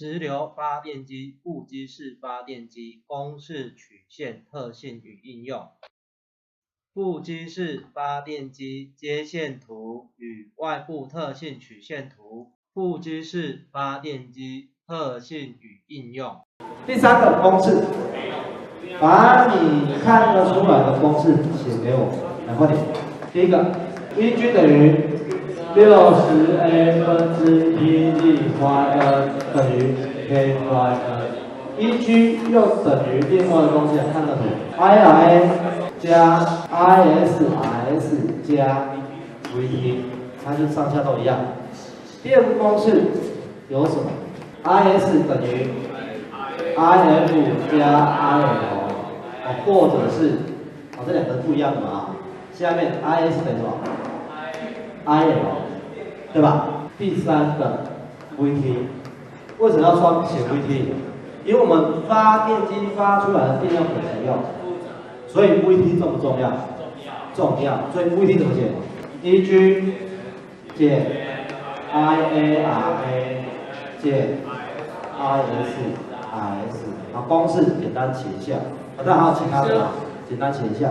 直流发电机、负机式发电机公式曲线特性与应用。负机式发电机接线图与外部特性曲线图。负机式发电机特性与应用。第三个公式，把你看得出来的公式写给我，来快点。第一个 ，VG 等于60A 分之 EG_Yn 等于 KYN。EG 又等于另外一个东西，看得懂 ？IRA 加 ISRS 加 VT， 它就上下都一样。第二个公式有什么 ？IS 等于 IF 加 IL， 或者是这两个不一样的嘛下面 IS 等于什么 ？IL， 对吧？第三个 VT， 为什么要双写 VT？ 因为我们发电机发出来的电要可使用，所以 VT 重不重要？重要。所以 VT 怎么写 ？EG 减 IARA 减 ISRS， 好，公式简单写一下。大家还有其他的吗？简单写一下。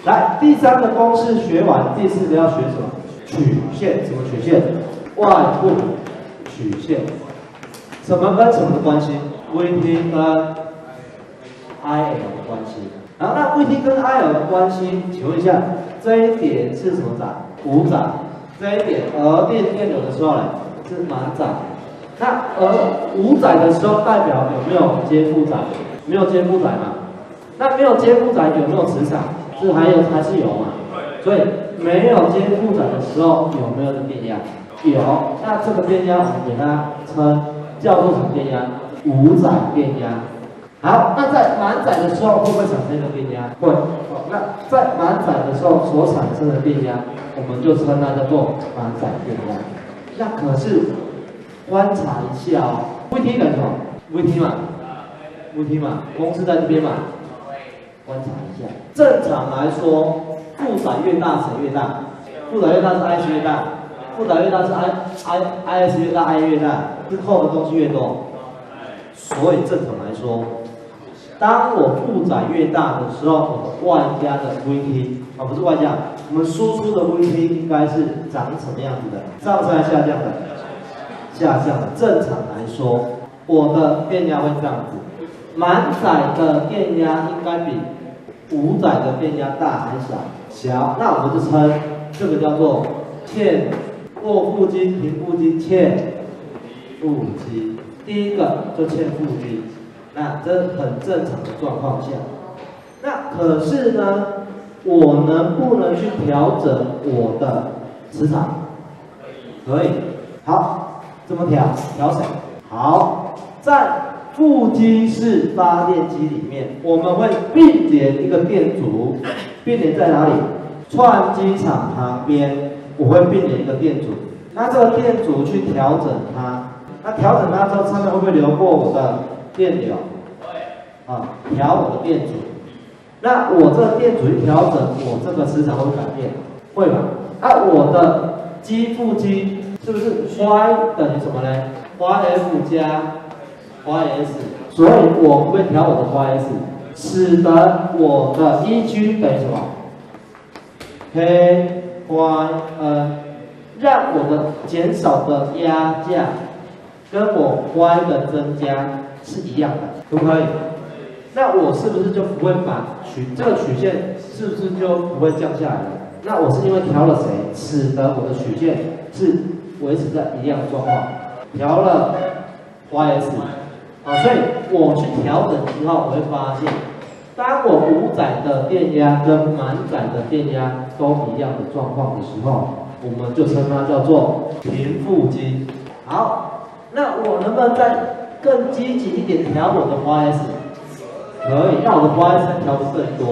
来，第三个公式学完，第四个要学什么？曲线，什么曲线？外部曲线。什么跟什么的关系 ？VT 跟 IL 的关系。然后那 VT 跟 IL 的关系，请问一下，这一点是什么载？无载。这一点而电流的时候呢，是满载。那而无载的时候，代表有没有接负载？没有接负载嘛？那没有接负载有没有磁场？是还是有嘛？所以没有接负载的时候有没有的电压？有。那这个电压我们给它称叫做什么电压？无载电压。好，那在满载的时候会不会产生一个电压？会。那在满载的时候所产生的电压，我们就称它叫做满载电压。那可是观察一下哦 ，VT 等于什么 ？VT 嘛，公式在这边嘛。观察一下，正常来说，负载越大谁越大？负载越大是 IS 越大，负载越大是 IS 越大 I 越大，是扣的东西越多。所以正常来说，当我负载越大的时候，我的外加的 VT 不是外加，我们输出的 VT 应该是长什么样子的？上升还是下降的？下降的。正常来说，我的电压会这样子，满载的电压应该比无载的电压大还是小？小。那我们就称这个叫做欠过负机、平负机、欠负机。第一个就欠负机，那这很正常的状况下。那可是呢，我能不能去调整我的磁场？可以。好，怎么调？调谁？好，在负机式发电机里面，我们会并联一个电阻，并联在哪里？串机场旁边，我会并联一个电阻。那这个电阻去调整它，那调整它之后，上面会不会流过我的电流？调我的电阻。那我这个电阻一调整，我这个磁场会改变，会吧？那我的机负机是不是 Y 等于什么呢 ？YF 加 YS， 所以我会调我的 YS， 使得我的 EG 等于什么 ？KYN， 让我的减少的压价跟我 Y 的增加是一样的，可不可以？那我是不是就不会把这个曲线是不是就不会降下来了？那我是因为调了谁，使得我的曲线是维持在一样的状况，调了 YS。所以我去调整之后，我会发现，当我无载的电压跟满载的电压都一样的状况的时候，我们就称它叫做平负机。好，那我能不能再更积极一点调我的 YS？ 可以，那我的 YS 调得更多。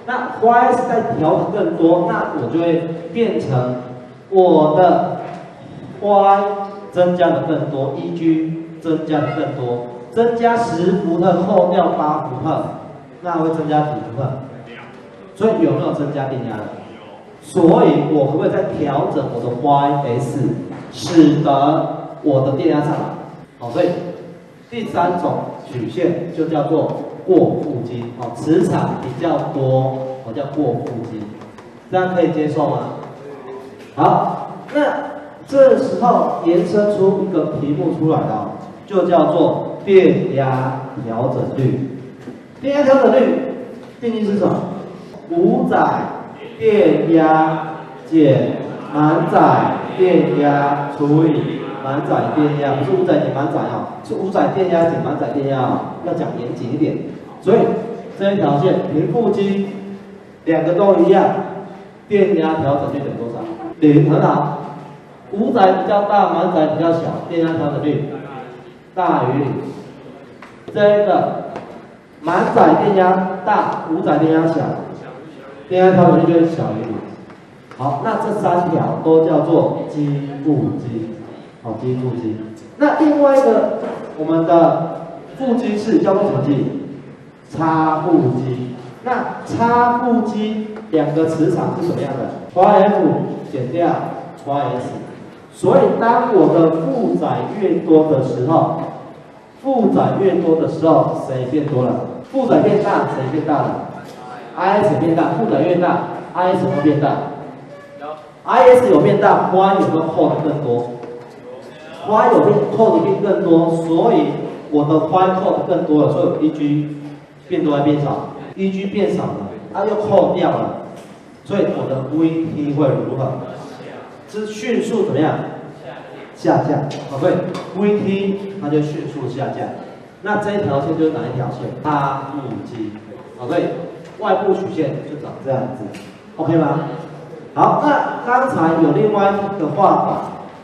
那 YS 再调得更多，那我就会变成我的 Y 增加的更多 ，EG 增加的更多。增加10伏特，扣掉8伏特，那会增加几伏特？所以有没有增加电压的？所以我可不可以再调整我的 YS， 使得我的电压上来？所以第三种曲线就叫做过腹肌，哦，磁场比较多，哦，叫过腹肌，这样可以接受吗？好，那这时候延伸出一个题目出来了，就叫做电压调整率。电压调整率定义是什么？五载电压减满载电压除以满载电压，不是五载减满载啊，是五载电压减满载电压啊，要讲严谨一点。所以这一条线平腹肌两个都一样，电压调整率等于多少？0，很好。五载比较大，满载比较小，电压调整率大于0。这个满载电压大，五载电压小，电压调整率就会小于0。好，那这三条都叫做肌腹肌，好，肌腹肌。那另外一个我们的腹肌是叫做什么肌？擦腹肌。那擦腹肌两个磁场是什么样的 ？F 减掉 S。所以当我的负载越多的时候，谁变多了？负载变大，谁变大了 ？IS 变大，负载越大 ，IS 会变大。IS 有变大，花有没有扣的更多？花有变扣的变更多，所以我的花扣的更多了，所以 EG 变多还变少 ？EG 变少了，它又扣掉了，所以我的 VT 会如何？是迅速怎么样？下降，所以 VT 它就迅速下降。那这一条线就是哪一条线？擦腹肌，所以外部曲线就长这样子 ，OK 吗？好，那刚才有另外一个画法，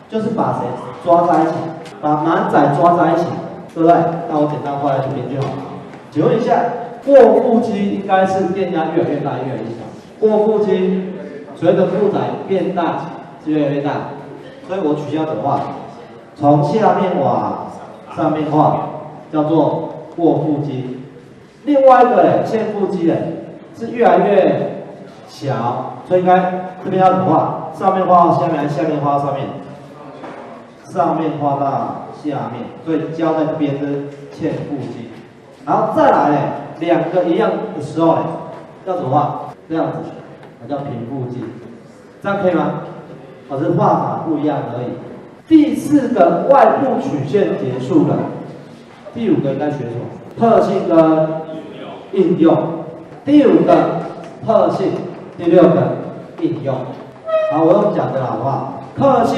就是把谁抓在一起，把满载抓在一起，对不对？那我简单画在这边就好了。请问一下，过腹肌应该是电压越来越大，越来越小。过腹肌随着负载变大，是越来越大。所以我曲线要怎么画？从下面往上面画，叫做过腹肌。另外一个嘞，欠腹肌嘞，是越来越小。所以应该这边要怎么画？上面画到下面，还是下面画到上面？上面画到下面，所以交在这边是欠腹肌。然后再来嘞，两个一样的时候嘞，要怎么画？这样子，那叫平腹肌。这样可以吗？只是画法不一样而已。第四个外部曲线结束了，第五个应该学什么？特性跟应用。第五个特性。第六个应用，好，我用讲的好不好？特性，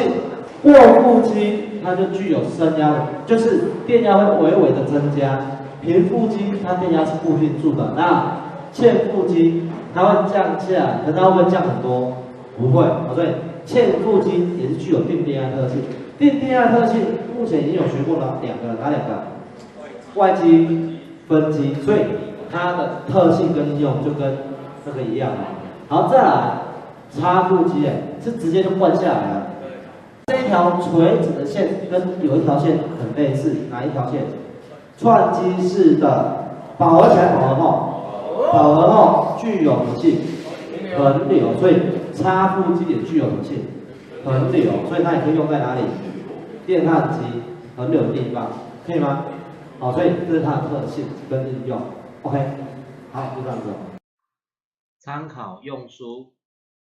过腹肌它就具有升压，就是电压会微微的增加；平腹肌它电压是固定住的。那欠腹肌它会降下来，可是它会不会降很多？不会，所以欠腹肌也是具有定电压特性。定电压特性目前已经有学过了两个，哪两个？外肌、分肌，所以它的特性跟应用就跟这个一样。好，再来擦腹肌，是直接就灌下来了。这一条垂直的线跟有一条线很类似，哪一条线？串肌式的饱和起来，饱和后具有什么性？横流，所以擦腹肌也具有什么性？横流，所以它也可以用在哪里？电焊机横流的地方，可以吗？好，所以这是它的特性跟应用。OK， 好，就这样子。参考用书。